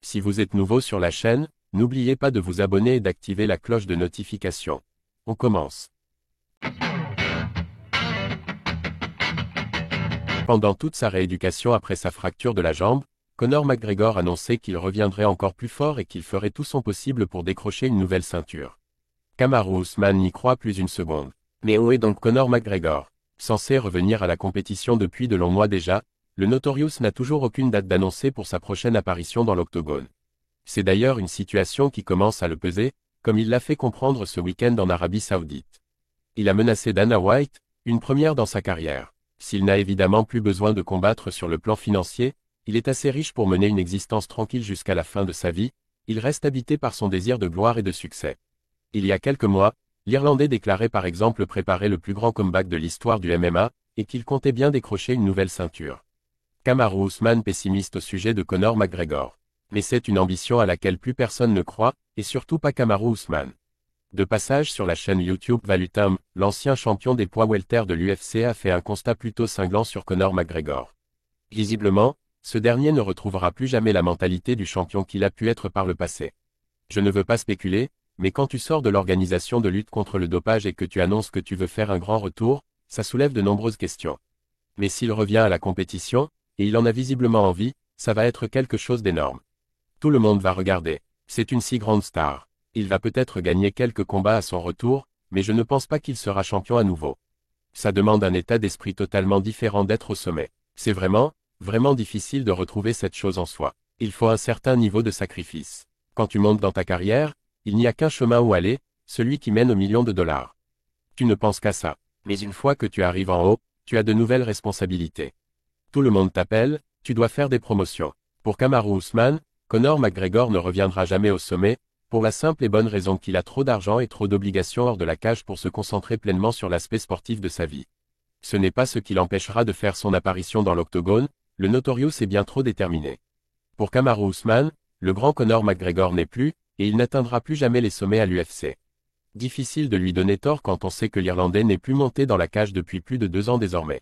Si vous êtes nouveau sur la chaîne, n'oubliez pas de vous abonner et d'activer la cloche de notification. On commence. Pendant toute sa rééducation après sa fracture de la jambe, Conor McGregor annonçait qu'il reviendrait encore plus fort et qu'il ferait tout son possible pour décrocher une nouvelle ceinture. Kamaru Usman n'y croit plus une seconde. Mais où est donc Conor McGregor? Censé revenir à la compétition depuis de longs mois déjà, le Notorious n'a toujours aucune date d'annoncer pour sa prochaine apparition dans l'octogone. C'est d'ailleurs une situation qui commence à le peser, comme il l'a fait comprendre ce week-end en Arabie Saoudite. Il a menacé Dana White, une première dans sa carrière. S'il n'a évidemment plus besoin de combattre sur le plan financier, il est assez riche pour mener une existence tranquille jusqu'à la fin de sa vie, il reste habité par son désir de gloire et de succès. Il y a quelques mois, l'Irlandais déclarait par exemple préparer le plus grand comeback de l'histoire du MMA, et qu'il comptait bien décrocher une nouvelle ceinture. Kamaru Usman pessimiste au sujet de Conor McGregor. Mais c'est une ambition à laquelle plus personne ne croit, et surtout pas Kamaru Usman. De passage sur la chaîne YouTube Valutum, l'ancien champion des poids welter de l'UFC a fait un constat plutôt cinglant sur Conor McGregor. Visiblement, ce dernier ne retrouvera plus jamais la mentalité du champion qu'il a pu être par le passé. Je ne veux pas spéculer, mais quand tu sors de l'organisation de lutte contre le dopage et que tu annonces que tu veux faire un grand retour, ça soulève de nombreuses questions. Mais s'il revient à la compétition, et il en a visiblement envie, ça va être quelque chose d'énorme. Tout le monde va regarder. C'est une si grande star. Il va peut-être gagner quelques combats à son retour, mais je ne pense pas qu'il sera champion à nouveau. Ça demande un état d'esprit totalement différent d'être au sommet. C'est vraiment, vraiment difficile de retrouver cette chose en soi. Il faut un certain niveau de sacrifice. Quand tu montes dans ta carrière, il n'y a qu'un chemin où aller, celui qui mène aux millions de dollars. Tu ne penses qu'à ça. Mais une fois que tu arrives en haut, tu as de nouvelles responsabilités. Tout le monde t'appelle, tu dois faire des promotions. Pour Kamaru Usman, Conor McGregor ne reviendra jamais au sommet, pour la simple et bonne raison qu'il a trop d'argent et trop d'obligations hors de la cage pour se concentrer pleinement sur l'aspect sportif de sa vie. Ce n'est pas ce qui l'empêchera de faire son apparition dans l'octogone, le Notorious est bien trop déterminé. Pour Kamaru Usman, le grand Conor McGregor n'est plus, et il n'atteindra plus jamais les sommets à l'UFC. Difficile de lui donner tort quand on sait que l'Irlandais n'est plus monté dans la cage depuis plus de 2 ans désormais.